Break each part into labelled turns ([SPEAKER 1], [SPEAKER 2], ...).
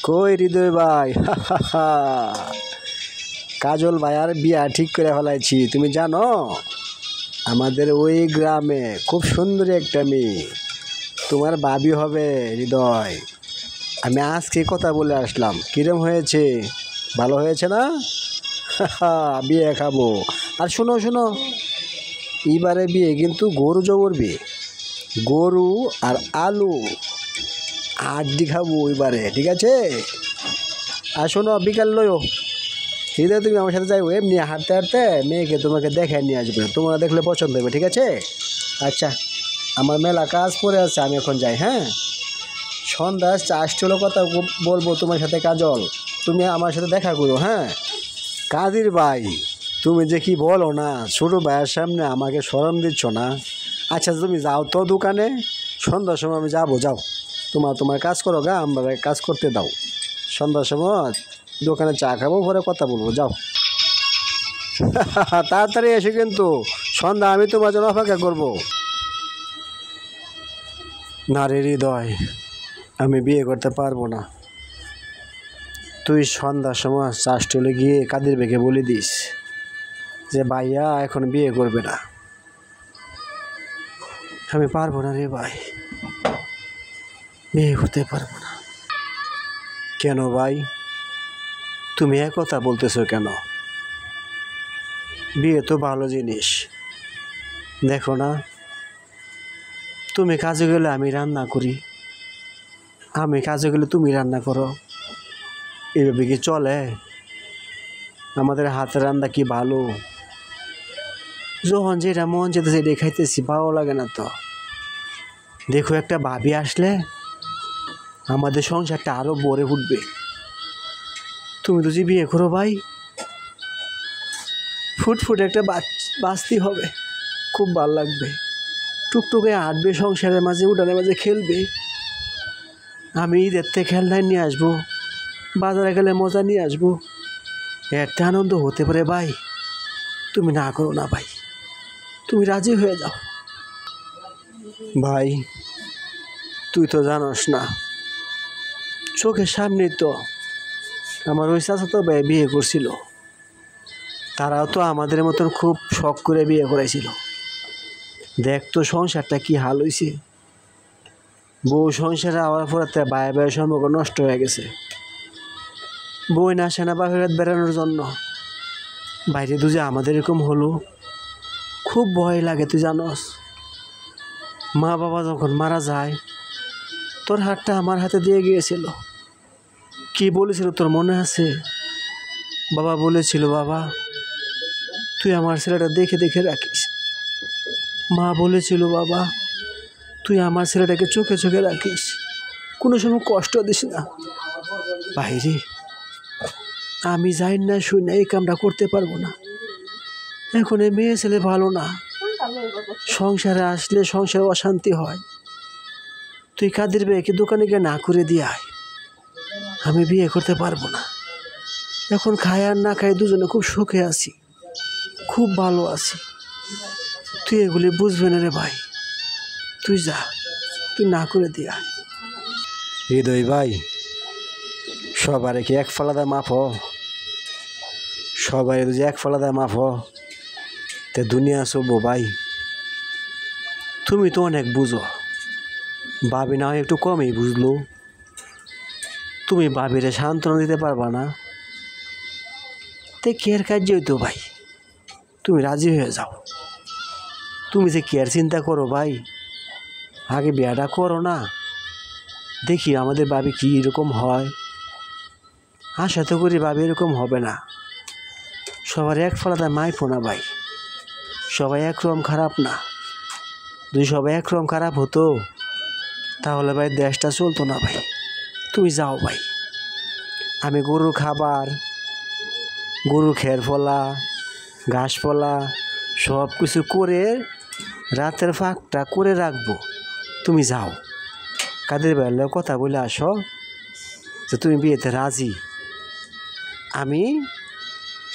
[SPEAKER 1] কই হৃদয় ভাই? কাজল ভাইয়ার বিয়া ঠিক করে ফেলাইছি। তুমি জানো আমাদের ওই গ্রামে খুব সুন্দরী একটা মেয়ে তোমার ভাবি হবে হৃদয়। আমি আজকে কথা বলে আসলাম। কিরম হয়েছে? ভালো হয়েছে না? বিয়ে খাবো। আর শোনো শোনো, এবারে বিয়ে কিন্তু গরু জবর বিয়ে, গরু আর আলু আড্ডি খাবো এবারে, ঠিক আছে? আর শোনো, বিকাল লইও হৃদয়, তুমি আমার সাথে যাইও। এমনি হাঁটতে হাঁটতে মেয়েকে তোমাকে দেখে নিয়ে আসবে, তোমার দেখলে পছন্দ হবে, ঠিক আছে? আচ্ছা, আমার মেলা কাজ পড়ে আছে, আমি এখন যাই। হ্যাঁ, সন্ধ্যা আসছিলো, কথা বলবো তোমার সাথে কাজল, তুমি আমার সাথে দেখা করো। হ্যাঁ কাদির ভাই, তুমি যে কি বলো না, ছোটো ভাইয়ের সামনে আমাকে শরম দিচ্ছ না। আচ্ছা তুমি যাও তো দোকানে, সন্ধ্যার সময় আমি যাবো। যাও, তোমার কাজ করো গা, আমরা কাজ করতে দাও। সন্ধ্যার সময় দোকানে চা খাবো, পরে কথা বলবো। যাও। তাড়াতাড়ি এসে কিন্তু, সন্ধ্যা আমি তোমার জন্য অপেক্ষা করবো। না রে হৃদয়, আমি বিয়ে করতে পারবো না। তুই সন্ধ্যার সময় চাষটলে গিয়ে কাদের বেগে বলে দিস যে ভাইয়া এখন বিয়ে করবে না। আমি পারবো না রে ভাই, বিয়ে করতে পারবো না। কেন ভাই, তুমি কথা বলতেছো কেন? বিয়ে তো ভালো জিনিস। দেখো না, তুমি কাজে গেলে আমি রান্না করি, আমি কাজে গেলে তুমি রান্না করো। এইভাবে কি চলে? আমাদের হাতের রান্না কি ভালো? যখন যেটা মন যেতে সেটা খাইতেছি, ভালো লাগে না তো। দেখো, একটা ভাবি আসলে আমাদের সংসারটা আরো ভরে উঠবে। তুমি তো যে বিয়ে করো ভাই, ফুটফুট একটা বাঁচতে হবে, খুব ভালো লাগবে। টুকটুকে হাঁটবে, সংসারের মাঝে উঠানের মাঝে খেলবে। আমি ঈদের থেকে খেলনায় নিয়ে আসবো, বাজারে গেলে মজা নিয়ে আসবো। একটা আনন্দ হতে পারে ভাই। তুমি না করো না ভাই, তুমি রাজি হয়ে যাও। ভাই তুই তো জানোস না, চোখের সামনে তো আমার ওই চাচাতো ভাই বিয়ে করছিল। তারাও তো আমাদের মতন খুব শখ করে বিয়ে করেছিল। দেখ তো সংসারটা কি হাল হয়েছে। বউ সংসারে আওয়ার পরে বায়ে বায়ে সম্পর্ক নষ্ট হয়ে গেছে। বই না আসে না বাহিরাত বেড়ানোর জন্য। বাইরে তুই যে আমাদের এরকম হলো, খুব ভয় লাগে। তুই জানস, মা বাবা যখন মারা যায়, তোর হাতটা আমার হাতে দিয়ে গিয়েছিল। কি বলেছিল তোর মনে আছে? বাবা বলেছিল, বাবা তুই আমার ছেলেটা দেখে দেখে রাখিস। মা বলেছিল, বাবা তুই আমার ছেলেটাকে চোখে চোখে রাখিস, কোনো সময় কষ্ট দিস না। বাইরে আমি যাই না, শুই না, এই কামটা করতে পারবো না। এখন এই মেয়ে ছেলে ভালো না, সংসারে আসলে সংসারে অশান্তি হয়। তুই কাদের বেকে দোকানে গিয়ে না করে দিয়ে আয়। আমি বিয়ে করতে পারবো না। এখন খাই আর না খাই দুজনে খুব সুখে আছি, খুব ভালো আছি। তুই এগুলি বুঝবে না রে ভাই, তুই যা, তুই না করে দিয়ে আয়। হৃদয় ভাই, সবারে কি এক ফালাদা মাফ? সবাই যদি এক ফালাদা মাফ তে দুনিয়া চলবো ভাই। তুমি তো অনেক বুঝো, ভাবি না হয় একটু কমই বুঝলো। তুমি ভাবিরে সান্ত্বনা দিতে পারবা না, তে কেয়ার কাজ হইতো ভাই। তুমি রাজি হয়ে যাও। তুমি যে কেয়ার চিন্তা করো ভাই, আগে বিয়াটা করো না, দেখি আমাদের ভাবি কি এরকম হয়। আশা তো করি ভাবি এরকম হবে না। সবার এক ফলাতে মাইফো না ভাই, সবাই একরকম খারাপ না। যদি সবাই একরকম খারাপ হতো তাহলে ভাই দেশটা চলতো না ভাই। তুমি যাও ভাই, আমি গরুর খাবার, গরুর খের ফলা, ঘাস ফলা সব কিছু করে রাতের ফাঁকটা করে রাখবো। তুমি যাও, কাদের বেলায় কথা বলে আসো যে তুমি বিয়েতে রাজি। আমি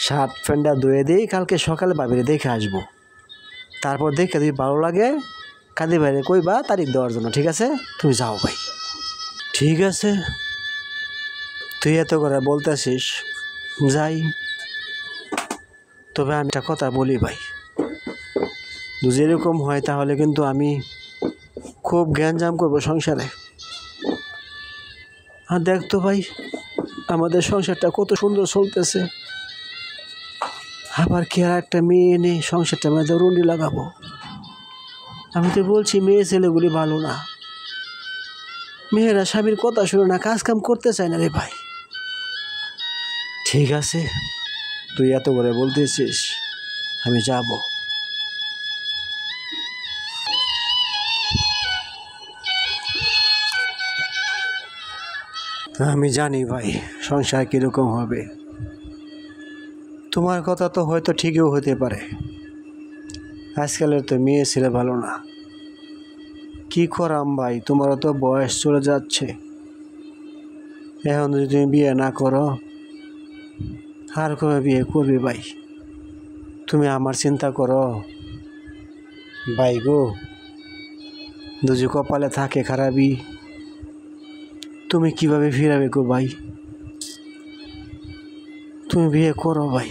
[SPEAKER 1] শার্ট প্যান্টটা ধুয়ে দিই, কালকে সকালে ভাবিরে দেখে আসবো। তারপর দেখে যদি ভালো লাগে কাদের বাইরে কইবা তারিখ দেওয়ার জন্য, ঠিক আছে? তুমি যাও ভাই। ঠিক আছে, তুই এত করে বলতেছিস, যাই। তবে আমি একটা কথা বলি ভাই, যদি এরকম হয় তাহলে কিন্তু আমি খুব জ্ঞানজাম করবো সংসারে। আর দেখ তো ভাই, আমাদের সংসারটা কত সুন্দর চলতেছে, আবার কি আর একটা মেয়ে এনে সংসারটা মধ্যে রুন্ডি লাগাবো? আমি তো বলছি মেয়ে ছেলেগুলি ভালো না, মেয়েরা স্বামীর কথা শুনে না, কাজ কাম করতে চায় না রে ভাই। ঠিক আছে, তুই এত করে বলতেছিস, আমি যাব। আমি জানি ভাই সংসার কীরকম হবে। তোমার কথা তো হয়তো ঠিকও হতে পারে, আজকালের তো মেয়ে ছেলে ভালো না। কি করাম ভাই, তোমারও তো বয়স চলে যাচ্ছে, এখন যদি তুমি বিয়ে না করো আর কবে বিয়ে করবে ভাই? তুমি আমার চিন্তা করো ভাই গো, যদি কপালে থাকে খারাপই, তুমি কিভাবে ফিরাবে গো ভাই? তুমি বিয়ে করো ভাই,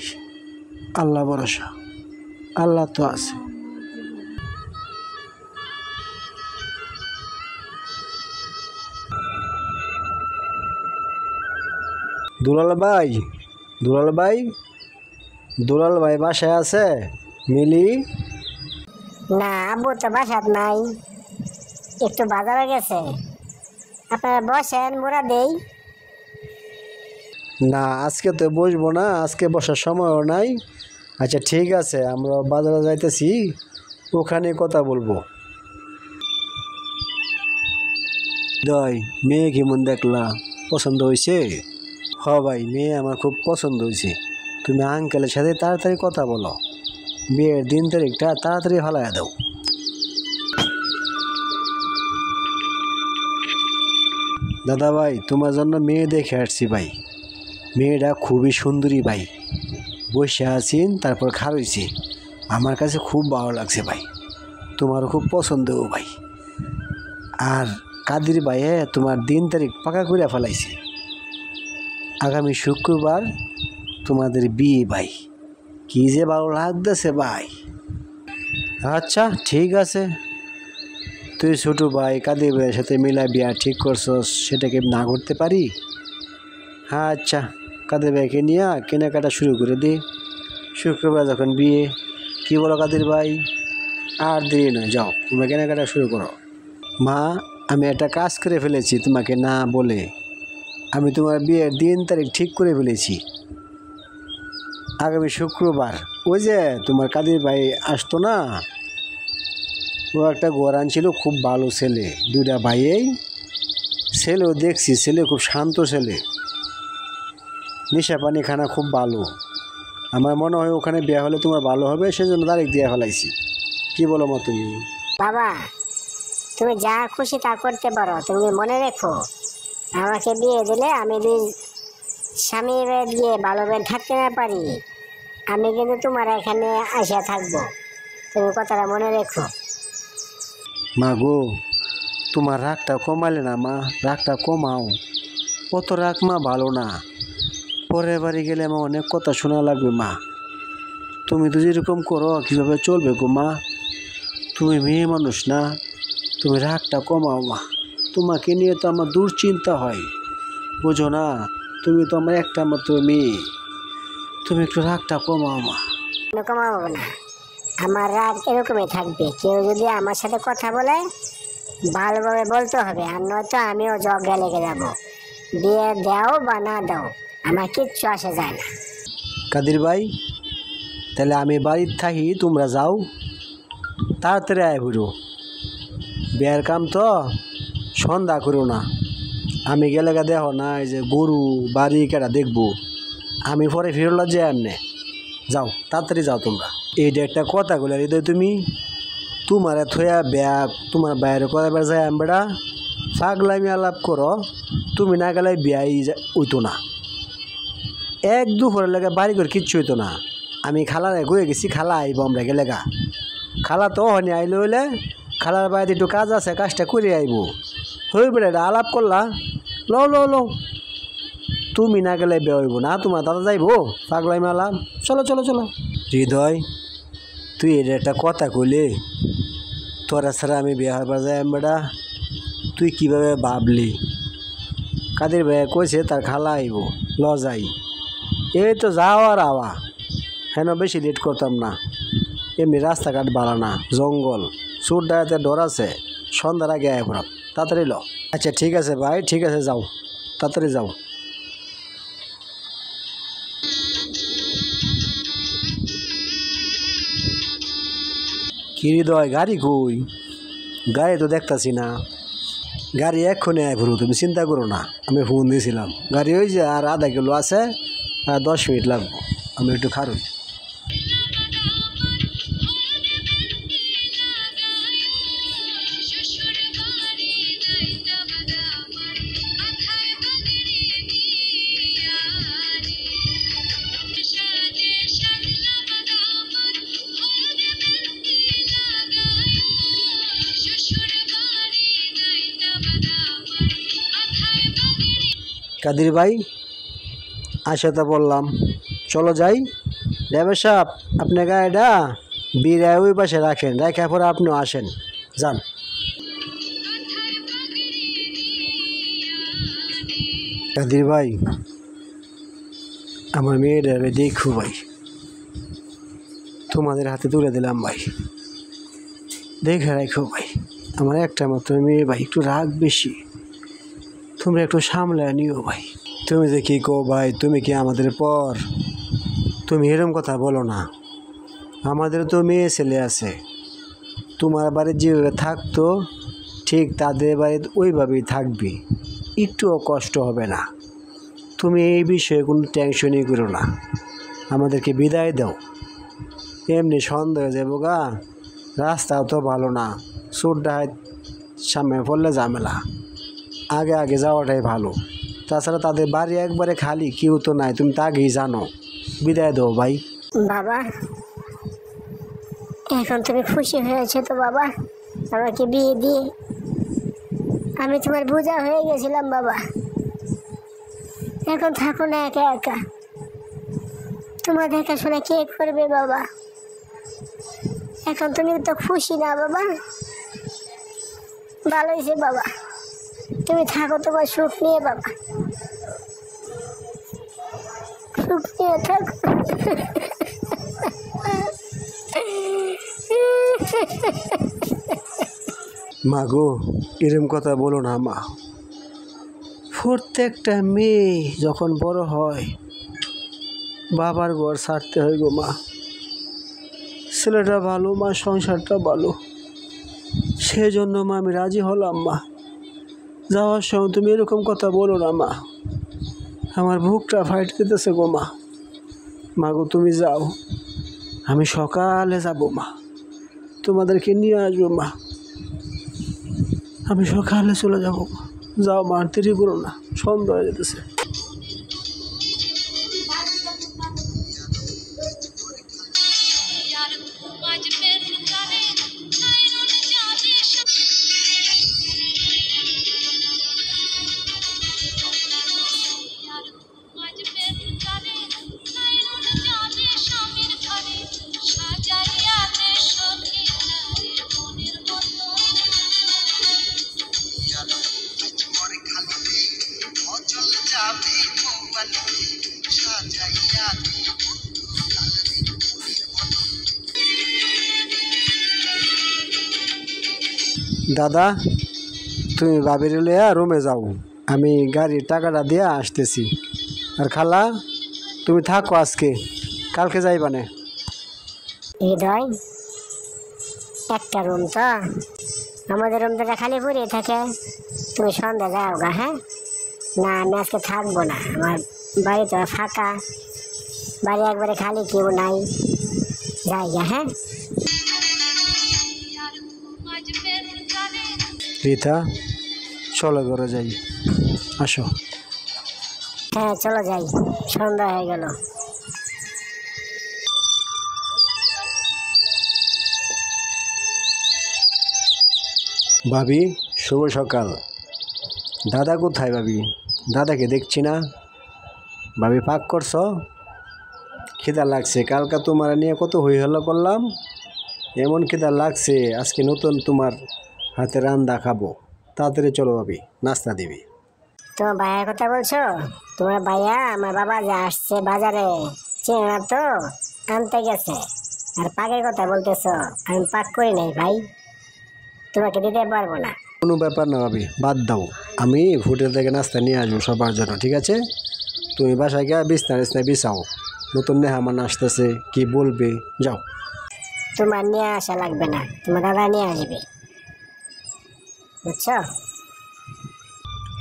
[SPEAKER 1] আল্লাহ ভরসা, আল্লাহ তো আছে। দুলাল ভাই, দুলাল ভাই, দুলাল ভাই বাসায় আছে? মিলি?
[SPEAKER 2] না, আব্বু তো বাসাত নাই, একটু বাজারে গেছে। আপনারা বসেন, মোরা দেই।
[SPEAKER 1] না, আজকে তো বসবো না, আজকে বসার সময়ও নাই। আচ্ছা ঠিক আছে, আমরা বাজারে যাইতেছি, ওখানে কথা বলবো। দই মেয়ে কেমন দেখলা, পছন্দ হয়েছে? হ ভাই, মেয়ে আমার খুব পছন্দ হয়েছে। তুমি আঙ্কেলের সাথে তাড়াতাড়ি কথা বলো, বিয়ের দিন তারিখটা তাড়াতাড়ি ফালাইয়া দাও। দাদা ভাই, তোমার জন্য মেয়ে দেখে আসছি ভাই, মেয়েটা খুবই সুন্দরী ভাই, বসে আছেন তারপর খারইছে, আমার কাছে খুব ভালো লাগছে ভাই, তোমারও খুব পছন্দও ভাই। আর কাদির ভাইয়ে তোমার দিন তারিখ পাকা করে ফেলাইছে, আগামী শুক্রবার তোমাদের বিয়ে ভাই, কি যে ভালো লাগতেছে ভাই। আচ্ছা ঠিক আছে, তুই ছোটো ভাই কাদির ভাইয়ের সাথে মিলা বিয়া ঠিক করছস, সেটাকে না করতে পারি? হ্যাঁ আচ্ছা, কাদের ভাইকে নিয়ে কেনাকাটা শুরু করে দে, শুক্রবার যখন বিয়ে। কি বলো কাদের ভাই? আর দেরি নয়, যাও তোমরা কেনাকাটা শুরু করো। মা, আমি একটা কাজ করে ফেলেছি তোমাকে না বলে, আমি তোমার বিয়ের দিন তারিখ ঠিক করে ফেলেছি, আগামী শুক্রবার। ওই যে তোমার কাদের ভাই আসতো না, ও একটা ঘর আনছিল, খুব ভালো ছেলে, দুইটা ভাইয়েই, ছেলেও দেখছি, ছেলে খুব শান্ত ছেলে, নেশা পানি খানা খুব ভালো। আমার মনে হয় ওখানে বিয়ে হলে তোমার ভালো হবে, সেজন্য তারিখ দিয়ে ফেলাইছি। কি বলো মা তুমি?
[SPEAKER 2] বাবা, তুমি যা খুশি তা করতে পারো, তুমি মনে রেখো আমাকে বিয়ে দিলে আমি দুই স্বামী গিয়ে ভালোভাবে থাকতে না পারি, আমি কিন্তু তোমার এখানে আসা থাকবো, তুমি কথাটা মনে রেখো।
[SPEAKER 1] মা গো, তোমার রাগটা কমালে না মা, রাগটা কমাও, কত রাগ মা ভালো না, পরের বাড়ি গেলে আমার অনেক কথা শোনা লাগবে মা। তুমি তো যেরকম করো কীভাবে চলবে গো মা? তুমি মেয়ে মানুষ না, তুমি রাগটা কমাও মা, তোমাকে নিয়ে তো আমার দুশ্চিন্তা হয়, বোঝো না? তুমি তো আমার একটা মাত্র মেয়ে, তুমি একটু রাগটা কমাও মা।
[SPEAKER 2] কমাবো না, আমার রাগ এরকমই থাকবে, কেউ যদি আমার সাথে কথা বলে ভালোভাবে বলতে হবে, আর নয়তো আমিও ঝগড়া লেগে যাবো। বিয়ে দাও বা না দাও আমার কিচ্ছু আসে যায় না।
[SPEAKER 1] কাদির ভাই, তাহলে আমি বাড়ির থাকি, তোমরা যাও, তাড়াতাড়ি আয় বুড়ো, বিয়ের কাম তো সন্ধ্যা করো না, আমি গেলে দেখো না এই যে গরু বাড়ি কেটা দেখবো, আমি পরে ফিরলা যে এমনে, যাও তাড়াতাড়ি যাও তোমরা। এইটা একটা কথা বলে হৃদয়, তুমি তোমার থয়া ব্যাগ তোমার বাইরে করাবার যায় আমরা পাগলামি আলাপ করো, তুমি না গেলে বিয়াই হইতো না, এক দুপুরের লেগে বাড়ি করে কিচ্ছু হইতো না। আমি খালার ঘুরে গেছি, খালা আইব আমরা গেলে গা, খালা তো হনি আইলে হইলে খালার বাড়িতে একটু কাজ আছে, কাজটা করে আইব, হইবে এটা আলাপ করলা, লো লো লো, তুমি না গেলে বে হইব না, তোমার দাদা যাইবো পাগলাই মালাম, চলো চলো চলো। হৃদয়, তুই এটা একটা কথা কইলে, তোরা ছাড়া আমি বিয়ে হবার যাই বেটা, তুই কিভাবে ভাবলি? কাদের ভাই কইছে তার খালা আইব, ল যাই। এই তো যাও আর আওয়া, হেন বেশি লেট করতাম না। এমনি রাস্তাঘাট ভালো না, জঙ্গল, চোর ডাকাতে ডর আছে, সন্ধ্যার আগে আয় পড়াম, তাড়াতাড়ি ল। আচ্ছা ঠিক আছে ভাই, ঠিক আছে, যাও তাড়াতাড়ি যাও। কি হৃদয়, গাড়ি কই? গাড়ি তো দেখতাছি না। গাড়ি এক্ষুনি আয় ঘুরু, তুমি চিন্তা করো না, আমি ফোন দিয়েছিলাম। গাড়ি ওই যে আর আধা কিলো আছে, আর 10 মিনিট লাগবো, আমি একটু খারুই। কাদির ভাই, আসে তো বললাম, চলো যাই। ড্রাইভার সাহেব, আপনি গাড়িটা বিরায় ওই পাশে রাখেন, রেখে পরে আপনিও আসেন, যান। কাদির ভাই, আমার মেয়েটা দেখো ভাই, তোমাদের হাতে তুলে দিলাম ভাই, দেখে রাখো ভাই। আমার একটা মাত্র মেয়ে ভাই, একটু রাগ বেশি, তোমরা একটু সামলে নিও ভাই। তুমি যে কি কো ভাই, তুমি কি আমাদের পর? তুমি এরকম কথা বলো না, আমাদের তো মেয়ে ছেলে আছে। তোমার বাড়ির যেভাবে থাকতো ঠিক তাদের বাড়িতে ওইভাবেই থাকবি, একটুও কষ্ট হবে না। তুমি এই বিষয়ে কোনো টেনশনই করো না, আমাদেরকে বিদায় দাও। এমনি সন্দেহ হয়ে যাবো গা, রাস্তাও তো ভালো না, চোর ডাকাত সামনে পড়লে ঝামেলা, আগে আগে যাওয়াটাই ভালো। তাছাড়া তাদের বাড়ি একবারে খালি, কেউ তো নাই, তুমি তা আগেই জানো। বিদায় দাও ভাই।
[SPEAKER 2] বাবা, এখন তুমি খুশি হয়েছো তো বাবা আমাকে বিয়ে দিয়ে? আমি তোমার বোঝা হয়ে গেছিলাম বাবা, এখন থাকো না একা একা, তোমার দেখাশোনা কে করবে বাবা? এখন তুমি তো খুশি না বাবা? ভালো হয়েছে বাবা, তুমি থাকো তোমার সুখ নিয়ে বাবা, সুখ নিয়ে থাকো।
[SPEAKER 1] মা গো, এরম কথা বলো না মা। প্রত্যেকটা মেয়ে যখন বড় হয় বাবার ঘর ছাড়তে হয় গো মা। ছেলেটা ভালো মা, সংসারটা ভালো, সেজন্য মা আমি রাজি হলাম মা। যাওয়ার সময় তুমি এরকম কথা বলো না মা, আমার বুকটা ফাইট দিতেছে গো মা। মা গো তুমি যাও, আমি সকালে যাব মা, তোমাদেরকে নিয়ে আসবো মা, আমি সকালে চলে যাব মা। যাও মা, দেরি করো না, সন্ধ্যা হয়ে যেতেছে। দাদা, তুমি ভাবির লইয়া রুমে যাও, আমি গাড়ির টাকাটা দিয়ে আসতেছি। আর খালা, তুমি থাকো আজকে, কালকে যাইবানে।
[SPEAKER 2] হৃদয়, একটা রুম তো, আমাদের রুমটা খালি পড়ে থাকে, তুমি সন্ধ্যা যাও গা। হ্যাঁ, না আমি আজকে থাকবো না, আমার বাড়ি তো ফাঁকা, বাড়ি একবারে খালি, কেউ নাই, যাই গা। হ্যাঁ
[SPEAKER 1] রীতা, চলো ঘরে যাই, আসো।
[SPEAKER 2] হ্যাঁ চলো যাই, সন্ধ্যা হয়ে গেল।
[SPEAKER 1] ভাবি, শুভ সকাল। দাদা কোথায় ভাবি? দাদাকে দেখছি না। ভাবি পাক করছো? খিদা লাগছে, কালকা তোমার নিয়ে কত হই হল্লা করলাম, এমন খিদা লাগছে আজকে নতুন তোমার হাতে রান্না খাবো। তাড়াতাড়ি চলো ভাবি, নাস্তা দিবি।
[SPEAKER 2] তোমার ভাইয়ের কথা বলছো? তোমার ভাইয়া আমার বাবা যে আসছে বাজারে, চেনে না তো, আনতে গেছে। আর পাকের কথা বলতেছো, আমি পাক করি নাই ভাই, তোমাকে দিতে পারবো না।
[SPEAKER 1] কোনো ব্যাপার না ভাবি, বাদ দাও। আমি হোটেল থেকে নাস্তা নিয়ে আসবো সবার জন্য, ঠিক আছে? তুমি বাসায় গিয়ে বিছনা বিছাও, নতুন মেহমান আসতেছে, কি বলবে, যাও।
[SPEAKER 2] তোমার নিয়ে আসা লাগবে না, তোমার দাদা নিয়ে আসবে, বুঝছো?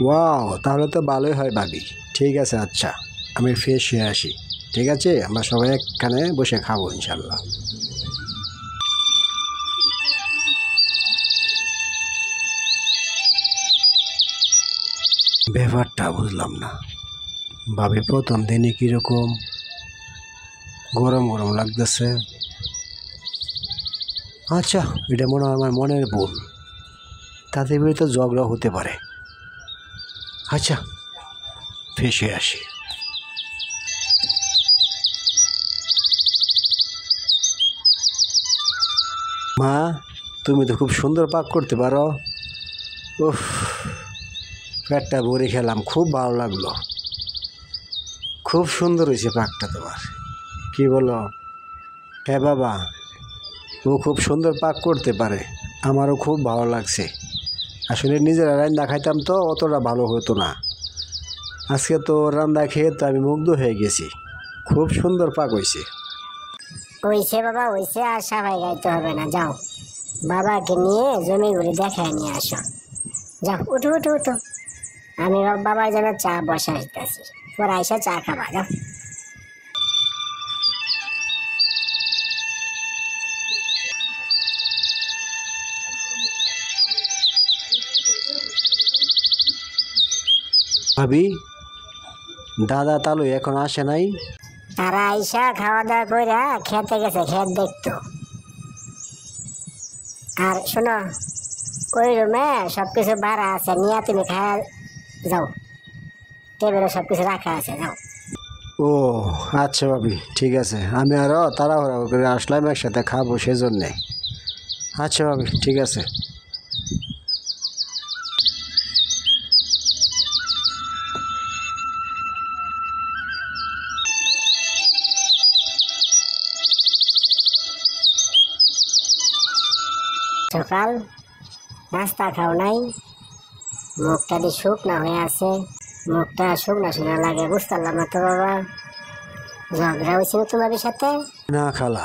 [SPEAKER 1] ওয়াও, তাহলে তো ভালোই হয় ভাবি। ঠিক আছে, আচ্ছা আমি ফ্রেশ হয়ে আসি। ঠিক আছে, আমরা সবাই একখানে বসে খাবো ইনশাল্লাহ। ব্যাপারটা বুঝলাম না, ভাবি প্রথম দিনে কীরকম গরম গরম লাগতেছে। আচ্ছা, এটা মনে হয় আমার মনের ভুল, তাদের বিরুদ্ধে ঝগড়া হতে পারে। আচ্ছা, ফ্রেশ হয়ে আসি। মা, তুমি তো খুব সুন্দর পাক করতে পারো। উফ, পেটটা ভরে খেলাম, খুব ভালো লাগলো। খুব সুন্দর হয়েছে পাকটা তোমার, কি বলো? হ্যাঁ বাবা, ও খুব সুন্দর পাক করতে পারে, আমারও খুব ভালো লাগছে। আসলে নিজেরা রান্না খাইতাম তো অতটা ভালো হতো না, আজকে তো রান্না খেয়ে তো আমি মুগ্ধ হয়ে গেছি। খুব সুন্দর পাক হয়েছে।
[SPEAKER 2] ওইছে বাবা ওইছে, আর সবাই গাইতে হবে না, যাও বাবাকে নিয়ে জমি ঘুরে দেখায় নিয়ে আসো। যাও, উঠো উঠো উঠো, আমি বাবার জন্য চা বসে আসতেছি, ওরা আইসা চা খাবা, যাও।
[SPEAKER 1] ভাবি, দাদা তালু এখন আসে নাই?
[SPEAKER 2] তারা আইসা খাওয়া দাওয়া কইরা খেতে গেছে, খেত দেখতো। আর শোনো, ওই রুমে সবকিছু বাড়া আছে, নিয়ে তুমি খায়া যাও, টেবিলে সবকিছু রাখা আছে, যাও।
[SPEAKER 1] ও আচ্ছা ভাবি, ঠিক আছে, আমি আরও তাড়াহুড়া করে আসলাম, একসাথে খাবো সেজন্যে। আচ্ছা ভাবি, ঠিক আছে।
[SPEAKER 2] সকাল নাস্তা খাও নাই, মুখটা দিয়ে শুকনা হয়ে আছে, মুখটা শুকনা শুকনা লাগে, বুঝতে পারলাম না তো বাবা, ঝগড়া হয়েছিল তোমাদের সাথে?
[SPEAKER 1] না খালা,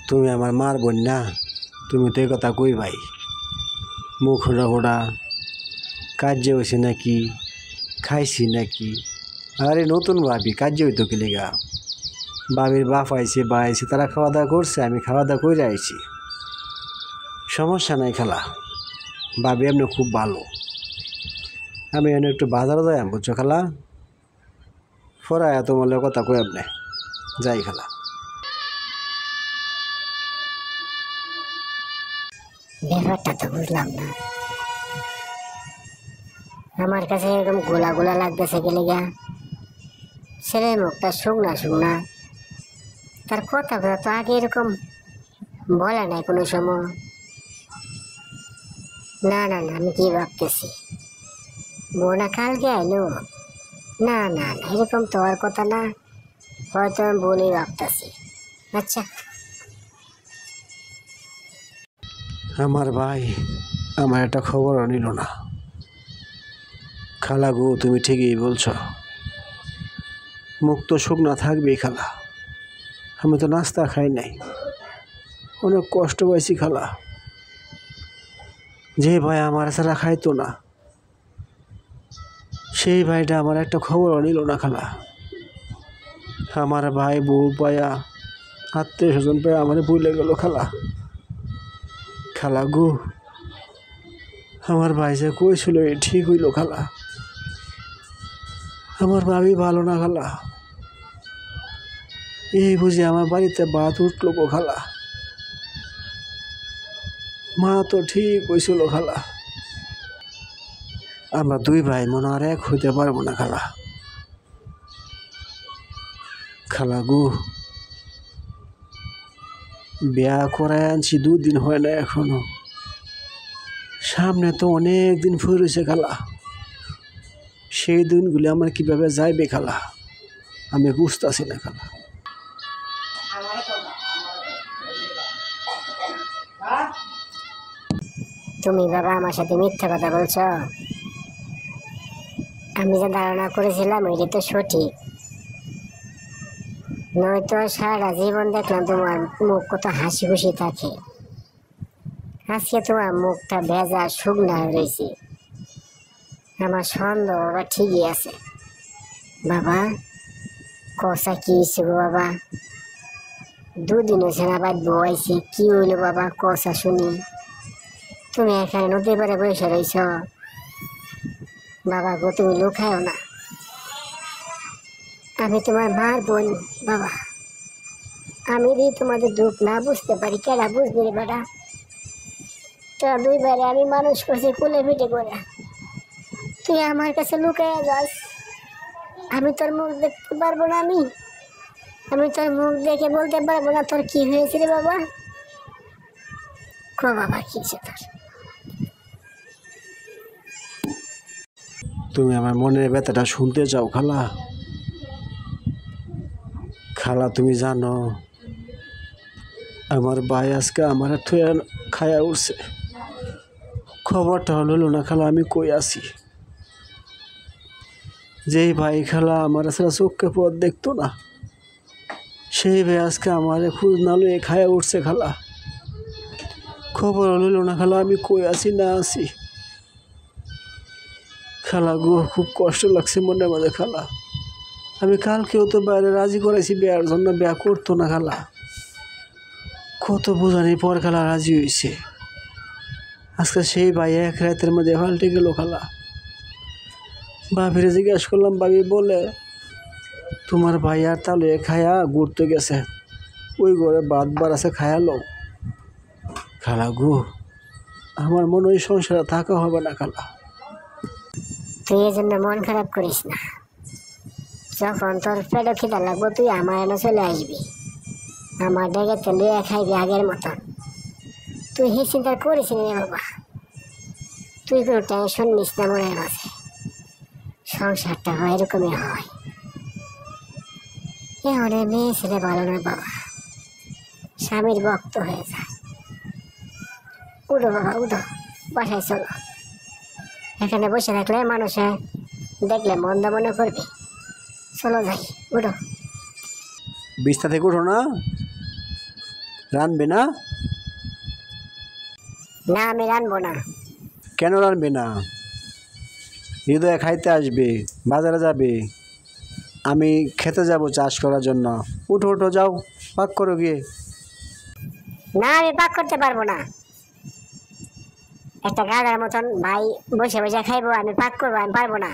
[SPEAKER 1] তুমি আমার মার বোন না, তুমি তো এই কথা কই ভাই। মুখ হোড়া হোড়া, কাজে হয়েছে নাকি, খাইছি নাকি? আরে নতুন ভাবি, কাজে হইতো কি লেগা? ভাবির বাপ আইছে বা আইছে, তারা খাওয়া দাওয়া করছে, আমি খাওয়া দাওয়া করে আইছি, সমস্যা নাই খালা। ভাবি এমনি খুব ভালো। আমি এনে একটু বাজারে যাই, বুঝছো খালা? ফরায় তোমার কথা কই আপনি, যাই খালা।
[SPEAKER 2] ব্যাপারটা তো বুঝলাম না, আমার কাছে এরকম গোলা গোলা লাগতেছে গেলে গা, ছেলের মুখটা শুকনা শুকনা, তার কথা তো আগে এরকম বলে নাই কোনো সময়। না না না, আমি কি ভাবতেছি, বোনা কালকে আইলো? না না না, এরকম তো আর কথা না, হয়তো আমি বলেই ভাবতেছি। আচ্ছা,
[SPEAKER 1] আমার ভাই আমার একটা খবরও নিল না। খালা গো, তুমি ঠিকই বলছো, মুখ তো শুকনা থাকবেই খালা। আমি তো নাস্তা খাই নাই, অনেক কষ্ট পাইছি খালা। যে ভাই আমার ছাড়া খাইতো না, সেই ভাইটা আমার একটা খবরও নিল না খালা। আমার ভাই বউ পায়া, আত্মীয় স্বজন পায়া আমার ভুলে গেল খালা। খালা গো, আমার ভাই যে কইছিল ঠিক হইল খালা। আমার ভাবি ভালো না খালা, এই বুঝি আমার বাড়িতে বাত উঠলো গো খালা। মা তো ঠিক হয়েছিল খালা, আমরা দুই ভাই মনে আর এক হইতে পারবো না খালা। খালা গো, বিয়া করায় আনছি 2 দিন হয় না এখনো, সামনে তো অনেক দিন ফুরেছে খালা। সেই দিনগুলি আমার কিভাবে যাইবে খালা, আমি বুঝতেছি না খালা।
[SPEAKER 2] তুমি বাবা আমার সাথে মিথ্যা কথা বলছো। আমি যে ধারণা করেছিলাম এটা তো সঠিক, নয়তো সারা জীবন দেখলাম তোমার মুখ কত হাসি খুশি থাকে, আজকে তোমার মুখটা ভেজা শুকনা হয়ে রয়েছে। আমার সন্দেহ বাবা ঠিকই আছে। বাবা কষা কি হয়েছে গো বাবা? 2 দিন হয়েছে না বাদ বইছি, কি হইলো বাবা কষা শুনি? তুমি এখানে নদী পারে বসে রয়েছ। বাবা গো তুমি লুকাও না, আমি তোমার মার বোন বাবা। আমি যদি তোমাদের দুঃখ না বুঝতে পারি কেডা বুঝবি রে বেটা? তোরা 2 বারে আমি মানুষ করছি কুলে পিঠে করে, তুই আমার কাছে লুকাইয়া যাস। আমি তোর মুখ দেখতে পারবো না, আমি তোর মুখ দেখে বলতে পারবো না তোর কি হয়েছে রে বাবা? কো বাবা কি হয়েছে তোর?
[SPEAKER 1] তুমি আমার মনের ব্যথাটা শুনতে চাও খালা? খালা তুমি জানো আমার ভাই আজকে আমার থুয়ে খায়া উঠছে, খবরটা হলো না খালা আমি কই আছি। যেই ভাই খালা আমার আসলে চোখকে পথ দেখতো না, সেই ভাই আজকে আমার খুঁজ না লয়ে খায়া উঠছে খালা। খবর হলো না খালা আমি কই আছি না আছি। খালা গো খুব কষ্ট লাগছে মনে মধ্যে খালা। আমি কালকেও তো বাইরে রাজি করাইছি বিয়ার জন্য, বিয়া করতো না খালা। কত বোঝানি পর খালা রাজি হয়েছে, আজকে সেই ভাই এক রাতের মধ্যে পাল্টে গেল খালা। ভাবিরে জিজ্ঞাসা করলাম, ভাবি বলে তোমার ভাই আর তাহলে খায়া ঘুরতে গেছে, ওই ঘরে বাদ বার আছে খায়া লো। খালা গো আমার মনে হয় সংসারে থাকা হবে না খালা।
[SPEAKER 2] তুই এই জন্য মন খারাপ করিস না, যখন তোর পেটে খিদা লাগবো তুই আমার এনে চলে আসবি, আমার ডেকে লুয়ে খাইবি আগের মতন। তুই হি চিন্তা করিস নি বাবা, তুই কোনো টেনশন নিস না মনের মাঝে। সংসারটা হয় এরকমই হয়। এ অনেক মেয়ে ছেলে ভালো না বাবা, স্বামীর ভক্ত হয়ে যায়। উঠো বাবা উঠো, বাসায় চলো। এখানে বসে থাকলে মানুষে দেখলে মন্দ মনে করবে। চলো যাই, উঠো।
[SPEAKER 1] বিছনা থেকে উঠো না, রানবে না?
[SPEAKER 2] না আমি রানবো না।
[SPEAKER 1] কেন রানবে না? হৃদয়ে খাইতে আসবে, বাজারে যাবে, আমি খেতে যাব চাষ করার জন্য। উঠো উঠো যাও, পাক করো গিয়ে।
[SPEAKER 2] না আমি পাক করতে পারবো না। একটা গাধার মতন ভাই বসে বসে খাইবো, আমি পাক করবো? আমি পারবো না।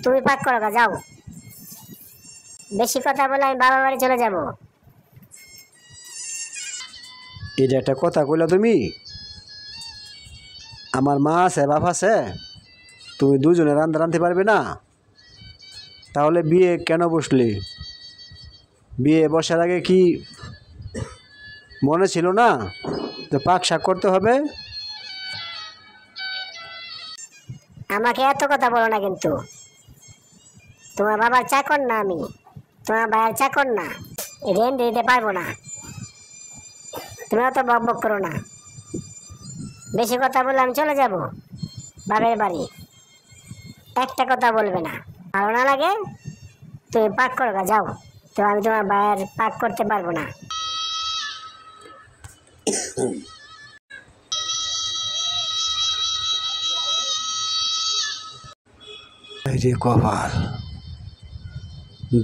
[SPEAKER 2] তুমি পাক করো গা, যাও। বেশি কথা বলে আমি বাবা বাড়ি চলে যাব।
[SPEAKER 1] এটা একটা কথা কইলা তুমি? আমার মা আছে বাপ আছে, তুমি দুজনে রাঁধতে পারবে না? তাহলে বিয়ে কেন বসলি? বিয়ে বসার আগে কি মনে ছিল না যে পাক শাক করতে হবে?
[SPEAKER 2] আমাকে এত কথা বলো না কিন্তু। তোমার বাবার চাকর না আমি, তোমার ভাইয়ের চাকর না, রেন্ট দিতে পারবো না। তুমি অত বক বক করো না। বেশি কথা বললে আমি চলে যাব বাবার বাড়ি। একটা কথা বলবে না, ভালো না লাগে? তুমি পাক করো গা, যাও। তো আমি তোমার ভাইয়ের পাক করতে পারবো না।
[SPEAKER 1] এই যে কপাল,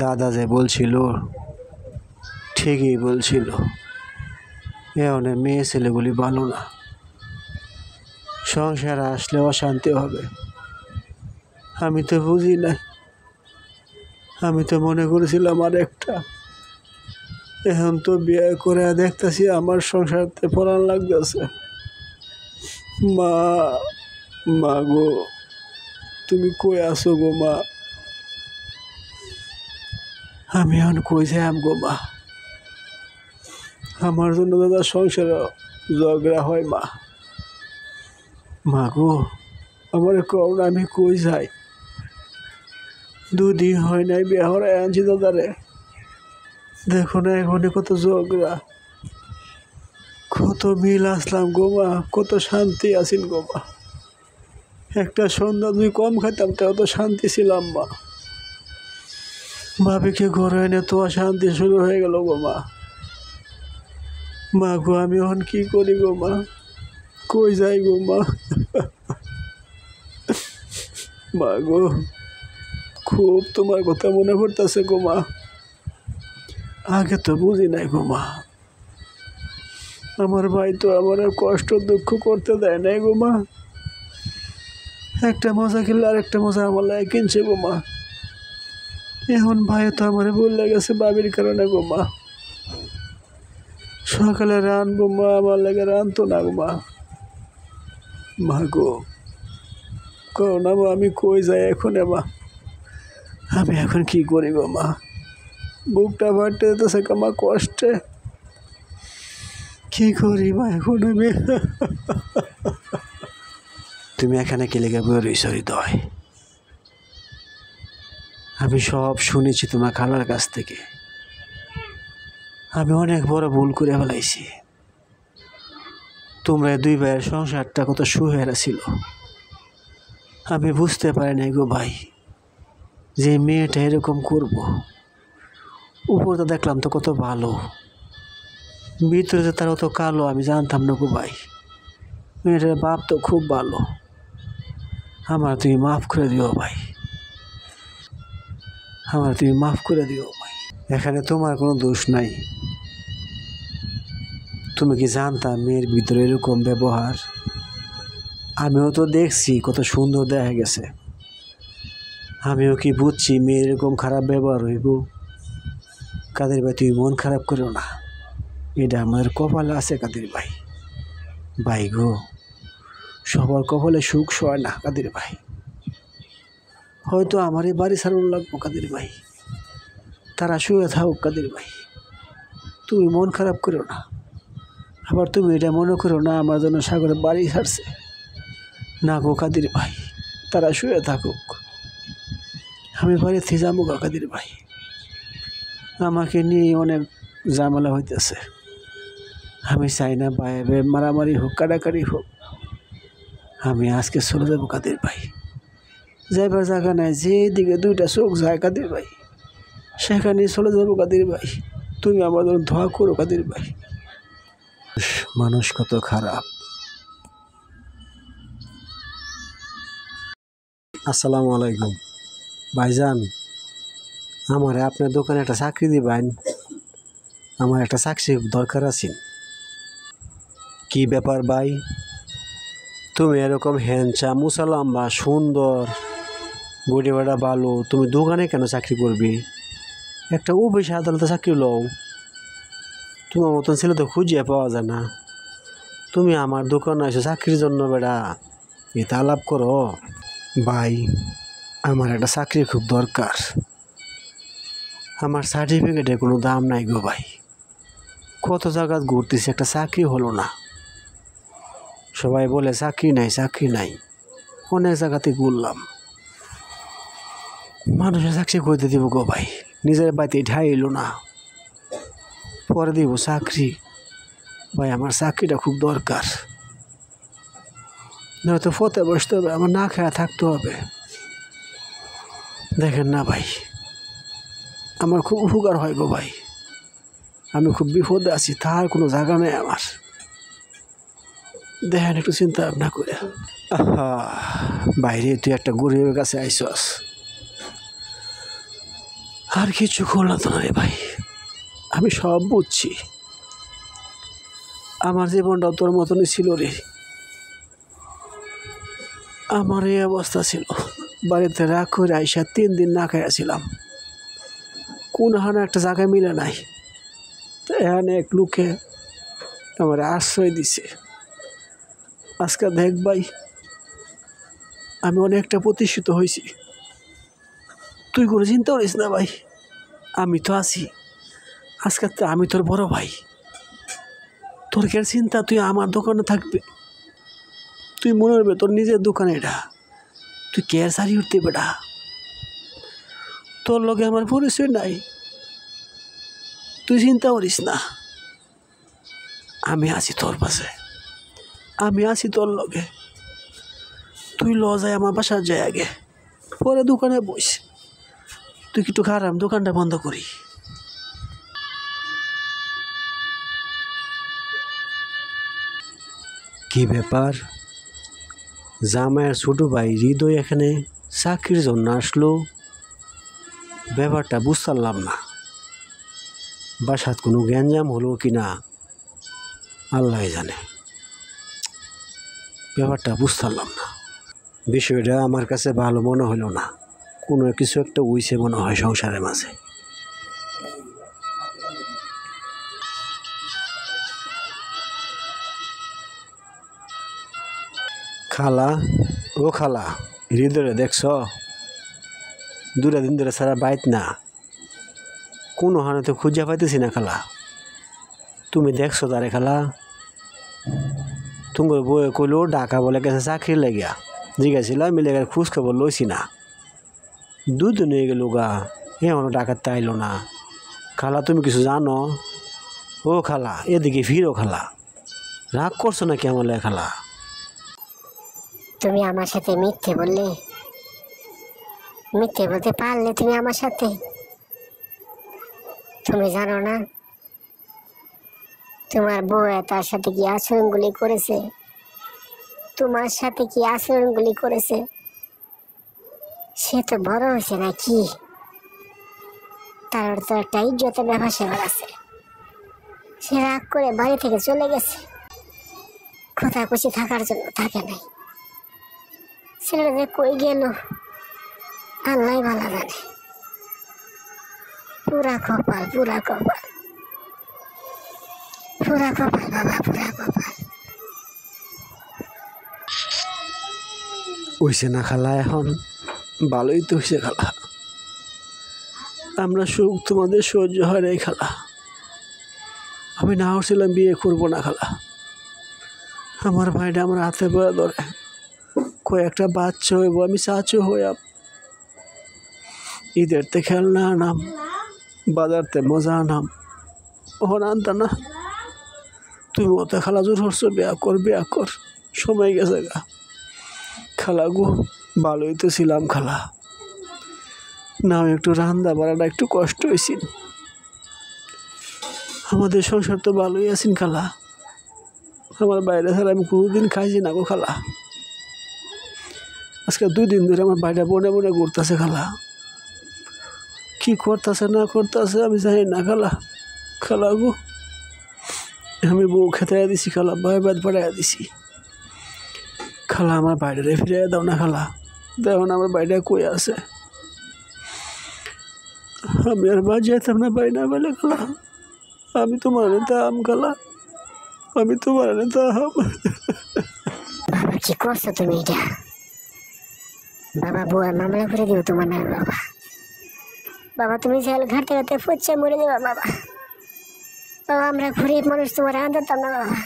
[SPEAKER 1] দাদা যে বলছিল ঠিকই বলছিল, এমন মেয়ে ছেলেগুলি ভালো না, সংসারে আসলে অশান্তি হবে। আমি তো বুঝি না, আমি তো মনে করেছিলাম আর একটা, এখন তো বিয়ে করে দেখতেছি আমার সংসারতে পড়ান লাগতেছে। মা মা গো, তুমি কই আছো গো মা? আমি এখন কই যাইম গো মা? আমার জন্য দাদা সংসারে ঝগড়া হয় মা। মা গো, আমার কও না আমি কই যাই? দুদিন হয় নাই বিয়া হরে আনছি দাদারে। দেখো না এখনই কত ঝগড়া, কত মিল আসলাম গো মা, কত শান্তি আছেন গো মা। একটা সন্ধ্যা দুই কম খাইতাম তাও তো শান্তি ছিলাম মা। ভাবিকে ঘরে এনে তো শান্তি শুরু হয়ে গেল গো মা। মা গো, আমি এখন কি করি গো মা? কই যাই গো মা? মা গো, খুব তোমার কথা মনে পড়তেছে গো মা। আগে তো বুঝি নাই গো মা। আমার ভাই তো আমার আর কষ্ট দুঃখ করতে দেয় নাই গো মা। একটা মজা কিনলে আর একটা মজা আমার লাগে কিনছে গো মা। এখন ভাই তো আমার বললে গেছে বাবির কারণে গো মা। সকালে রানবো মা, আমার লাগে রানতো না গো মা। মা গো, কও না মা, আমি কই যাই এখন মা? আমি এখন কি করি গো মা? বুকটা ফাটতে যেতেছে মা কষ্টে। কি করি মা এখন আমি? তুমি এখানে কি লেগে বই রইছ হৃদয়? আমি সব শুনেছি তোমার খালার কাছ থেকে। আমি অনেক বড় ভুল করে ফেলাইছি। তোমরা দুই ভাইয়ের সংসারটা কত সুহেরা ছিল, আমি বুঝতে পারি নাই গো ভাই যে মেয়েটা এরকম করবো। উপরটা দেখলাম তো কত ভালো, ভিতরে যে তার অত কালো আমি জানতাম না গো ভাই। মেয়েটার বাপ তো খুব ভালো। আমার তুমি মাফ করে দিও ভাই, আমার তুমি মাফ করে দিও ভাই। এখানে তোমার কোনো দোষ নাই। তুমি কি জানতাম মেয়ের ভিতরে এরকম ব্যবহার? আমিও তো দেখছি কত সুন্দর দেখা গেছে। আমিও কি বুঝছি মেয়ের এরকম খারাপ ব্যবহার হইব? কাদের ভাই, তুমি মন খারাপ করো না, এটা আমাদের কপালে আছে কাদের ভাই। ভাই গো, সবার কপালে সুখ সয় না কাদের ভাই। হয়তো আমার এই বাড়ি ছাড়ানো লাগবো কাদের ভাই, তারা শুয়ে থাকুক কাদের ভাই। তুমি মন খারাপ করো না। আবার তুমি এটা মনে করো না আমার জন্য সাগরে বাড়ি ছাড়ছে না গো কাদের ভাই। তারা শুয়ে থাকুক, আমি বাড়িতে যাবো গো কাদের ভাই। আমাকে নিয়ে অনেক ঝামেলা হইতেছে। আমি চাই না বাইরে মারামারি হোক, কাটাকাটি হোক। আমি আজকে চলে যাবো কাদের ভাই। যাইবার জায়গা নাই, যেদিকে দুইটা চোখ যায় কাদের ভাই, সেখানে চলে যাবো কাদের ভাই। তুমি আমার জন্য দোয়া করো কাদের ভাই। মানুষ কত খারাপ। আসসালামু আলাইকুম ভাইজান, আমার আপনার দোকানে একটা চাকরি দিবেন? আমার একটা চাকরি দরকার আছে। কি ব্যাপার ভাই? তুমি এরকম হ্যান্ডসাম, উঁচা লম্বা, সুন্দর, বডি বাড়া ভালো, তুমি দোকানে কেন চাকরি করবে? একটা অফিস আদালতে চাকরি লও। তোমার মতন ছেলে তো খুঁজিয়ে পাওয়া যায় না। তুমি আমার দোকানে এসে চাকরির জন্য বেড়া এটা আলাপ করো? ভাই, আমার একটা চাকরি খুব দরকার। আমার সার্টিফিকেটের কোনো দাম নাই গো ভাই। কত জায়গা ঘুরতেছি, একটা চাকরি হলো না। সবাই বলে চাকরি নাই, চাকরি নাই। অনেক জায়গাতে ঘুরলাম, মানুষের চাকরি করতে দিব গো ভাই? নিজের বাড়িতে ঠাই এলো না, পরে দিব চাকরি? ভাই, আমার চাকরিটা খুব দরকার, নয়তো ফতে বসতে হবে, আমার না খেয়ে থাকতে হবে। দেখেন না ভাই, আমার খুব উপকার হয় গো ভাই। আমি খুব বিপদে আছি, তার কোনো জায়গা নেই আমার। দেখেন একটু চিন্তা ভাবনা করে। বাইরে তুই একটা গরিবের কাছে আইসস, আর কিছু করলাম তো না রে ভাই। আমি সব বুঝছি, আমার জীবনটাও তোর মতনই ছিল রে। আমার এই অবস্থা ছিল, বাড়িতে রাগ করে আইসা 3 দিন না খাইয়াছিলাম। কোন হানা একটা জায়গায় মিলে নাই, তো এখানে এক লোকে আমার আশ্রয় দিছে। আজকে দেখ ভাই, আমি অনেকটা প্রতিষ্ঠিত হয়েছি। তুই কোনো চিন্তা করিস না ভাই, আমি তো আছি। আজকে তো আমি তোর বড় ভাই। তোর কে চিন্তা, তুই আমার দোকানে থাকবে। তুই মনে করবে তোর নিজের দোকানে এটা, তুই কে সারি উঠতে বেটা। তোর লগে আমার পরিচয় নাই, তুই চিন্তা করিস না। আমি আছি তোর পাশে, আমি আছি তোর লগে। তুই ল যায় আমার বাসার যায় আগে, পরে দোকানে বস। তুই একটু খারাপ, দোকানটা বন্ধ করি। কি ব্যাপার, জামাইয়ের ছোট ভাই হৃদয় এখানে চাকরির জন্য আসলো? ব্যাপারটা বুঝতাম না। বাসাত কোনো গ্যাঞ্জাম হলো কি না আল্লাহ জানে। ব্যাপারটা বুঝতাম না। বিষয়টা আমার কাছে ভালো মনে হলো না। কোনো কিছু একটা উইছে মনে হয় সংসারের মাঝে। খালা, ও খালা, হৃদয় দেখছ? দুটা দিন ধরে সারা বাইত না, কোনো হানে তো খুঁজে পাইতেছি না খালা। তুমি দেখছো তারে খালা? তোমার বউয়ে কইলো ডাকা বলে গেছে চাকরি লাগিয়া। জিজ্ঞাসিলাম, মিলে গেলে খোঁজ খবর লইছি না। দুদিন হয়ে গেল গা, এমনও ডাকাত তাইলো না। খালা তুমি কিছু জানো? ও খালা, এদিকে ফিরো খালা। রাগ করছো নাকি আমার লাগে খালা?
[SPEAKER 2] তুমি আমার সাথে মিথ্যে বললে? মিথ্যে বলতে পারলে তুমি আমার সাথে? তুমি জানো না তোমার বউ তার সাথে কি আচরণগুলি করেছে? তোমার সাথে কি আচরণগুলি করেছে? সে তো বড় হয়েছে নাকি, তার তো একটা ইজ্জতের ব্যাপার সেবার আছে। সে রাগ করে বাড়ি থেকে চলে গেছে, খোঁচাখুচি থাকার জন্য থাকে নাই। ছেলেটা যে কই গেল আল্লাহ ভালো জানে। পুরা কপাল, পুরা কপাল, পুরা কপাল বাবা, পুরা কপাল।
[SPEAKER 1] হইছে না খালা? এখন ভালোই তো হয়েছে খালা। আমরা সুখ তোমাদের সহ্য হয় নাই খালা। আমি না হচ্ছিলাম বিয়ে করবো না খালা। আমার ভাইটা আমার হাতে পড়ে ধরে কয়েকটা বাচ্চা হইব, আমি চাচু হইয়াম। ঈদের তে খেলনা আনাম, বাজারতে মজা আনাম, ওখানে আনতা না। তুমি ওতে খালা জোর হচ্ছো বিয়া কর, বিয়া কর, সময় গেছে গা। খালা গো, ভালোই তো ছিলাম খালা। না একটু রান্না বাড়াটা একটু কষ্ট হয়েছিল। আমাদের সংসার তো ভালোই আছেন খালা। আমার বাইরে ছাড়া আমি কোনোদিন খাইছি না গো খালা। আজকে 2 দিন ধরে আমার বাইরে বনে বনে ঘুরতেছে খালা। কি করতেছে না করতেছে আমি জানি না খালা। খালা গো, আমি বউ খেতে দিছি খালা, ভয় বাদ পাড়াইয়া দিছি খালা। আমার বাইরে ফিরে দাও না খালা। দেখো না আমার বাইরে কই আছে। আমি আর বাদ যেতাম না বাইরে বলে খালা। আমি তোমার নিতাম খালা, আমি তোমার নিতাম।
[SPEAKER 2] বাবা কি করছো তুমি এটা? বাবা বুয়া মামলা করে দিব তোমার নামে বাবা। বাবা তুমি জেল ঘাটতে ঘাটতে ফুচ্ছে মরে যাবা বাবা। বাবা আমরা গরিব মানুষ, তোমার আনতাম না বাবা।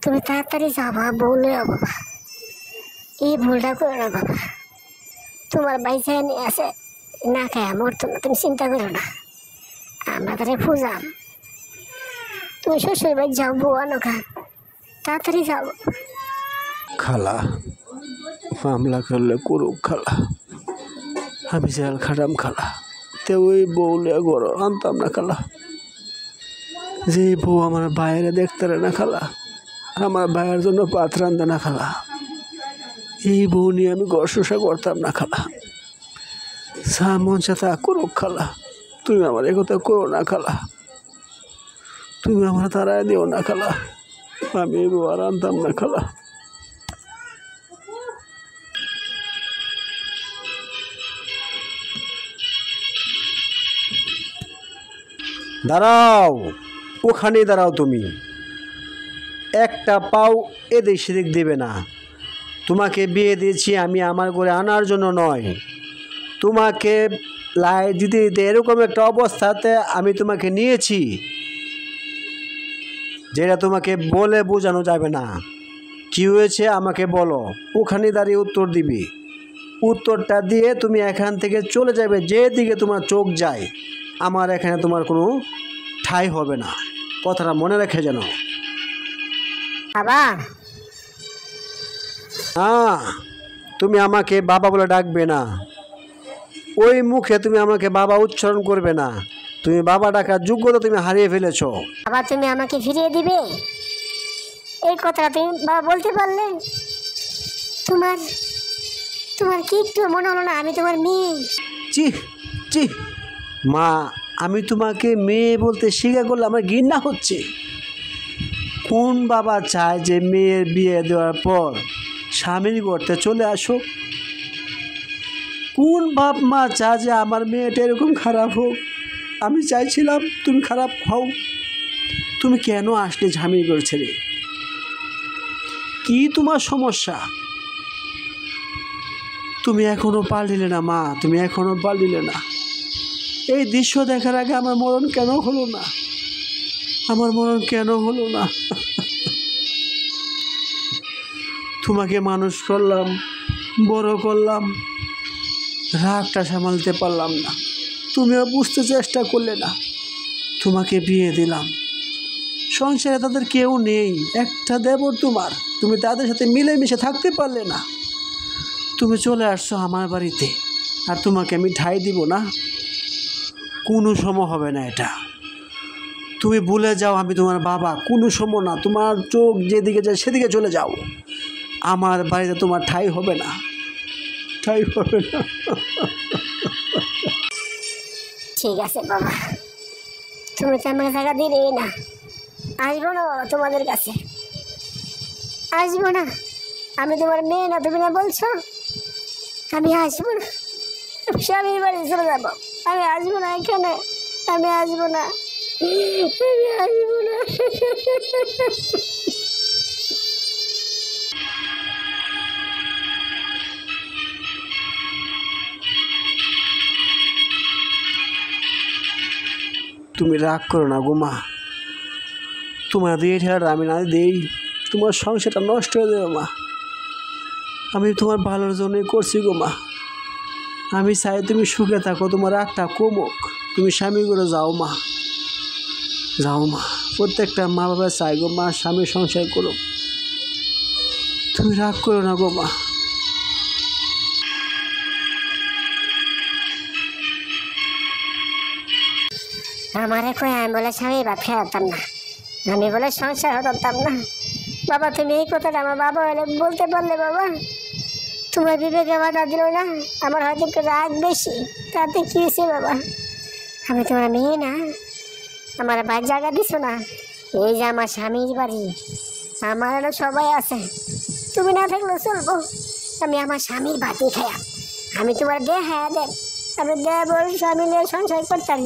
[SPEAKER 2] তুমি তাড়াতাড়ি যাও বাবা, বউ লইয়া বাবা। এই ভুলটা করো না বাবা। তোমার বাইসা নিয়ে আসে না খায় মরতো না, তুমি চিন্তা করো না। আমরা তারে খুঁজাম। তুমি শ্বশুর বাড়ি যাও, বউ আনো খা, তাড়াতাড়ি যাও।
[SPEAKER 1] খালা মামলা করলে করুক খালা, আমি জেল খাটাম খালা। তে ওই বউলে গড় আনতাম না খালা। যে বউ আমার বাইরে দেখতে না খালা, আমার ভাইয়ের জন্য পাত রান্ধে না খালা। এই বউ নিয়ে আমি ঘর শোষা করতাম না খালা। সা মন চাতা করুক খালা, তুমি আমার এ কথা করো না খালা। তুমি আমার তারায় দিও না খালা। আমি এই বউ আর আনতাম না খালা। দাঁড়াও, ওখানেই দাঁড়াও। তুমি একটা পাও এদিক সেদিক দেবে না। তোমাকে বিয়ে দিয়েছি আমি আমার ঘরে আনার জন্য নয়, তোমাকে লাইট দিতে দিতে এরকম একটা অবস্থাতে আমি তোমাকে নিয়েছি যেটা তোমাকে বলে বোঝানো যাবে না। কী হয়েছে আমাকে বলো, ওখানে দাঁড়িয়ে উত্তর দিবি। উত্তরটা দিয়ে তুমি এখান থেকে চলে যাবে, যেদিকে তোমার চোখ যায়। আমার এখানে তোমার কোনো ঠাঁই হবে না, কথাটা মনে রেখে যেন।
[SPEAKER 2] বাবা,
[SPEAKER 1] হ্যাঁ, তুমি আমাকে বাবা বলে ডাকবে না, ওই মুখে তুমি আমাকে বাবা উচ্চারণ করবে না। তুমি বাবা ডাকার যোগ্যতা তুমি হারিয়ে ফেলেছো।
[SPEAKER 2] বাবা তুমি আমাকে ফিরিয়ে দিবে, এই কথাটা তুমি বাবা বলতে পারলে? তোমার তোমার কি একটু মনে হলো না আমি তোমার মেয়ে?
[SPEAKER 1] চি চি মা, আমি তোমাকে মেয়ে বলতে স্বীকার করলে আমার ঘৃণা হচ্ছে। কোন বাবা চায় যে মেয়ের বিয়ে দেওয়ার পর স্বামীর করতে চলে আসুক? কোন বাপ মা চায় যে আমার মেয়েটা এরকম খারাপ হোক? আমি চাইছিলাম তুমি খারাপ হও। তুমি কেন আসলে স্বামীর ঘর ছেড়ে? কি তোমার সমস্যা? তুমি এখনো পাল্টিলে না মা, তুমি এখনো পাল্টিলে না। এই দৃশ্য দেখার আগে আমার মরণ কেন হলো না? আমার মরণ কেন হলো না? তোমাকে মানুষ করলাম, বড় করলাম, রাগটা সামালতে পারলাম না, তুমিও বুঝতে চেষ্টা করলে না। তোমাকে বিয়ে দিলাম, সংসারে তাদের কেউ নেই, একটা দেবর তোমার, তুমি তাদের সাথে মিলেমিশে থাকতে পারলে না। তুমি চলে আসছো আমার বাড়িতে, আর তোমাকে আমি ঠাঁই দিব না? কোনো সময় হবে না এটা। তুমি ভুলে যাও আমি তোমার বাবা, কোনো সময় না। তোমার চোখ যেদিকে যায় সেদিকে চলে যাও। আমার বাড়িতে তোমার ঠাঁই হবে না, ঠাঁই হবে না।
[SPEAKER 2] ঠিক আছে বাবা, তুমি তো আমাকে টাকা দিলেই না। আসবো না বাবা তোমাদের কাছে, আসবো না। আমি তোমার মেয়ে না, তুমি না বলছো? আমি আসবো না, স্বামীর বাড়ি চলে যাবো। আমি আসবো না এখানে, আমি আসবো না, আমি আসবো না।
[SPEAKER 1] তুমি রাগ করো না গো মা, তোমার দিয়ে ঠেলাটা আমি না দিই, তোমার সংসারটা নষ্ট হয়ে যাবে মা। আমি তোমার ভালোর জন্যই করছি গো মা। আমি চাই তুমি সুখে থাকো, তোমার রাগটা কমুক, তুমি স্বামী করে যাও মা, যাও মা। প্রত্যেকটা মা বাবা চাই গো মা স্বামী সংসার করো। তুমি রাগ করো না গো মা।
[SPEAKER 2] আমারে কই আমি বলে স্বামী ভাত খাওয়াতাম না, আমি বলে সংসার হতাম না। বাবা তুমি এই কথাটা আমার বাবা হলে বলতে পারলে বাবা, তোমার বিবেকে বাধা দিল না? আমার হয়তো একটু রাগ বেশি, তাতে কি হয়েছে বাবা? আমি তোমার মেয়ে না? আমার ভাই জায়গা দিছো না? এই যে আমার স্বামীর বাড়ি, আমার আরো সবাই আছে, তুমি না থাকলেও চলবো। আমি আমার স্বামীর ভাতি খায়া, আমি তোমার হ্যাঁ দেন, আমি দেবর স্বামী নিয়ে সংসার করতাম।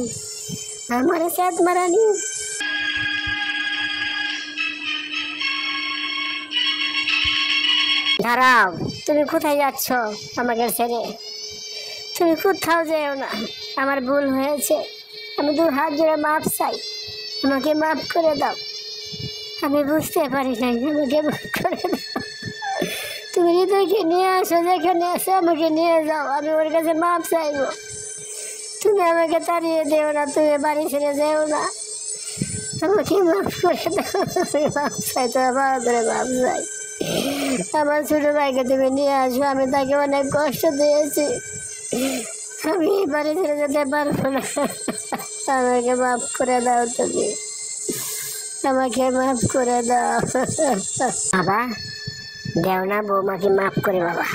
[SPEAKER 2] আমার সাথ মারানি। দাঁড়াও, তুমি কোথায় যাচ্ছ আমাকে ছেড়ে? তুমি কোথাও যেও না, আমার ভুল হয়েছে, আমি দু হাত জোড়ে মাপ চাই, আমাকে মাফ করে দাও। আমি বুঝতে পারি নাই, আমাকে মাফ করে দাও। তুমি হৃদয়কে নিয়ে আসো, যেখানে আসো আমাকে নিয়ে যাও, আমি ওর কাছে মাপ চাইবো। তুমি আমাকে তাড়িয়ে দেও না, তুমি বাড়ি ছেড়ে যেও না, আমাকে মাফ করে দাও। আমি মাপ চাই, তোমার বাবা ধরে মাপ চাই। আমার ছোট ভাইকে তুমি নিয়ে আসো, আমি তাকে অনেক কষ্ট দিয়েছি, আমি বাড়ি ছেড়ে যেতে পারবো না। আমাকে মাফ করে দাও, তুমি আমাকে মাফ করে দাও। বাবা দেও না বৌমাকে মাফ করে বাবা,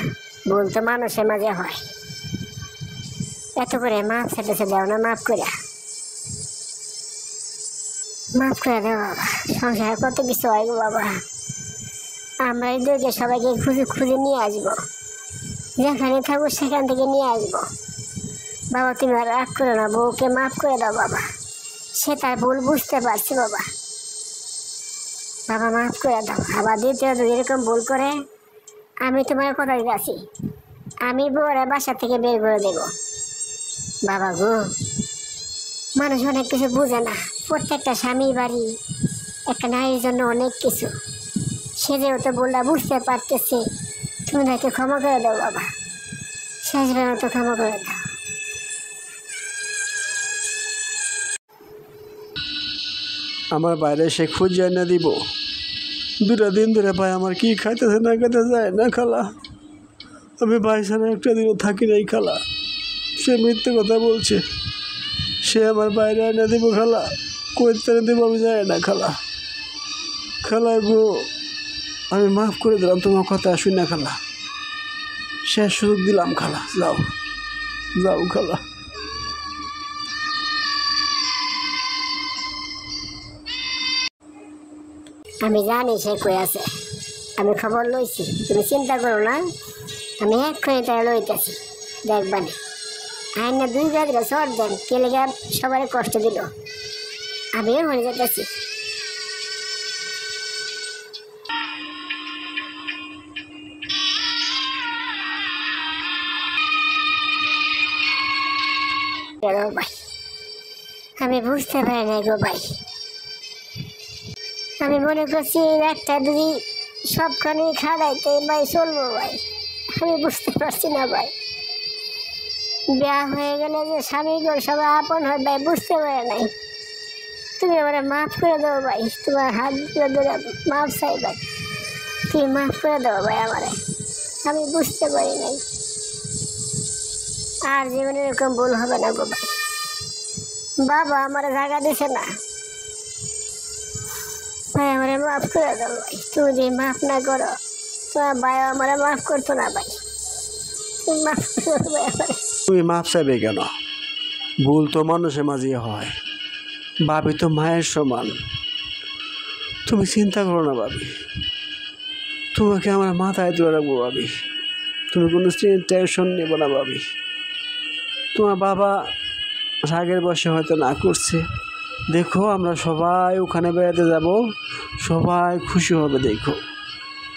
[SPEAKER 2] ভুল তো মানুষের মাঝে হয়, এত করে মাফ সেটেছে দেও না, মাফ করে মাফ করে দেও বাবা। সংসারে কত কিছু হয় গো বাবা, আমরা এদেরকে সবাইকে খুঁজে খুঁজে নিয়ে আসবো, যেখানে থাকবো সেখান থেকে নিয়ে আসবো। বাবা তুমি আর রাগ করো না, বউকে মাফ করে দাও বাবা, সে তার ভুল বুঝতে পারছে বাবা, বাবা মাফ করে দাও। আবার দ্বিতীয় এরকম ভুল করে আমি তোমার কথা দিতেছি, আমি বউরে বাসা থেকে বের করে দেব। বাবা গো, মানুষ অনেক কিছু বুঝে না। প্রত্যেকটা স্বামী বাড়ি একটা নারীর জন্য অনেক কিছু। সে যেহেতু বললা বুঝতে পারতেছে, তুমি তাকে ক্ষমা করে দাও বাবা, শেষবার মতো ক্ষমা করে দাও।
[SPEAKER 1] আমার বাইরে সে খুঁজে এনে দিব। 2টা দিন ধরে ভাই আমার কি খাইতেছে না খেতে যায় না খালা। আমি ভাই ছাড়া একটা দিনও থাকি নাই খালা। সে মিথ্যে কথা বলছে। সে আমার বাইরে এনে দিব খালা, কইতে দেব আমি যাই না খালা। খালা গো, আমি মাফ করে দিলাম, তোমার কথা শুনি না খালা। শেষ সুযোগ দিলাম খালা, যাও যাও খালা।
[SPEAKER 2] আমি জানি সে কই আছে, আমি খবর লইছি, তুমি চিন্তা করো না। আমি এক্ষুনি তারা লইতেছি, দেখবানি। আইন না 2 গাদিরা চর দেন, কেলে গা সবাই কষ্ট দিল। আমিও মরে যেতেছি। ভাই, আমি বুঝতে পারি না গো ভাই। আমি মনে করছি একটা যদি সবখানে খাড়াইতে ভাই চলবো ভাই। আমি বুঝতে পারছি না ভাই, বিয়া হয়ে গেলে যে স্বামীগুলো সবাই আপন হয় ভাই, বুঝতে পারে নাই। তুমি আমার মাফ করে দাও ভাই, তোমার হাত ধরে মাফ চাই ভাই, তুমি মাফ করে দাও ভাই আমারে। আমি বুঝতে পারি নাই, আর জীবনে এরকম ভুল হবে না গো ভাই। বাবা আমার জায়গা দিছে না ভাই, আমারে মাফ করে দাও ভাই। তুমি যদি মাফ না করো, তোমার ভাই আমারে মাফ করতো না ভাই। তুমি মাফ করে দাও ভাই আমারে।
[SPEAKER 1] তুমি মাপ চাইবে কেন? ভুল তো মানুষের মাঝে হয়। ভাবি তো মায়ের সমান। তুমি চিন্তা করো না ভাবি, তোমাকে আমার মাথায় তুলে রাখবো ভাবি। তুমি কোনো টেনশন নেবো না ভাবি। তোমার বাবা রাগের বসে হয়তো না করছে, দেখো আমরা সবাই ওখানে বেড়াতে যাব, সবাই খুশি হবে দেখো।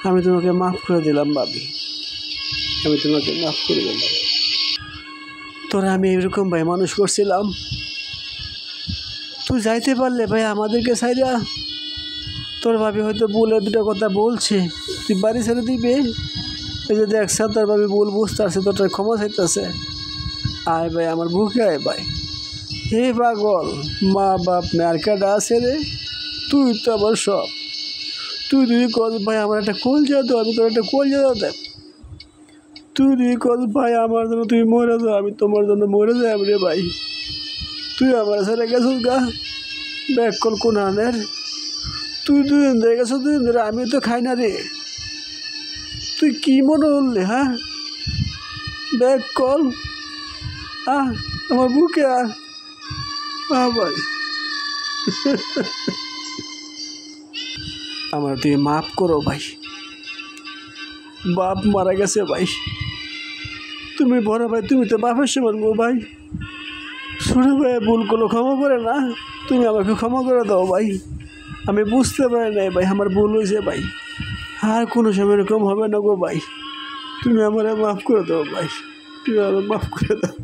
[SPEAKER 1] আমি তোমাকে মাফ করে দিলাম ভাবি, আমি তোমাকে মাফ করে দিলাম। তোরা আমি এরকম ভাই মানুষ করছিলাম, তুই যাইতে পারলে ভাই আমাদেরকে সাইরা। তোর ভাবি হয়তো বলে 2টা কথা বলছে, তুই বাড়ি ছেড়ে দিবে। এই যে দেখছ তোর ভাবি ভুল বুঝতে আসছে, তোর ক্ষমা চাইতেছে। আয় ভাই আমার বুকে আয় ভাই। হে পাগল, মা বাপ আর কেডা আছে রে? তুই তো আমার সব। তুই কল ভাই আমার একটা কোল যা দাও, আমি তোর একটা কোল যা দাও। তুই কল ভাই আমার জন্য তুই মরে যাও, আমি তোমার জন্য মরে যাই রে ভাই। তুই আমার ছেড়ে গেছিস গা, ব্যাক কল কোন আনের। তুই 2 দিন ধরে গেছো, 2 দিন ধরে আমি তো খাই না রে। তুই কি মনে করলি? হ্যাঁ, ব্যাক কল, আমার বুকে ভাই। আমার তুই মাফ করো ভাই, বাপ মারা গেছে ভাই। তুমি বড় ভাই, তুমি তো বাপের সমান গো ভাই। ছোট ভাই ভুল করলো ক্ষমা করে না, তুমি আমাকে ক্ষমা করে দাও ভাই। আমি বুঝতে পারি নাই ভাই, আমার ভুল হয়েছে ভাই। আর কোনো সময় এরকম হবে না গো ভাই। তুমি আমার মাফ করে দাও ভাই, তুমি আমার মাফ করে দাও।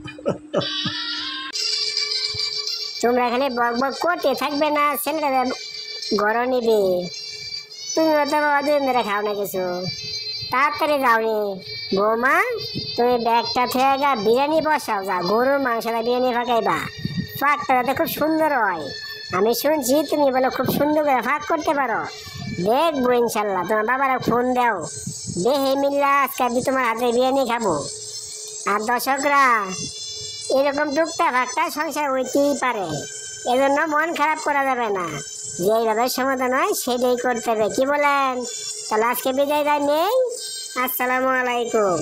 [SPEAKER 2] তোমরা এখানে বক বক করতে থাকবে না, ছেলেটা ঘর নিবে। তুমি তো বাবা 2 দিন ধরে খাও না কিছু, তাড়াতাড়ি যাওনি। বৌমা, তুমি ব্যাগটা থেকে গা বিরিয়ানি বসাও, যা গরুর মাংসটা বিরিয়ানি ফাঁকাইবা। ফাঁকটা যাতে খুব সুন্দর হয়। আমি শুনছি তুমি বলো খুব সুন্দর করে ফাঁক করতে পারো। দেখবো ইনশাল্লাহ। তোমার বাবারা ফোন দাও, দেহে মিল্লা আজকে আমি তোমার হাতে বিরিয়ানি খাবো। আর দর্শকরা, এরকম টুকটা ফাঁকটা সংসার হইতেই পারে, এজন্য মন খারাপ করা যাবে না। যেইভাবে সমাধান হয় সেটাই করতে হবে, কি বলেন? তাহলে আজকে বিদায় নেই। আসসালামু আলাইকুম।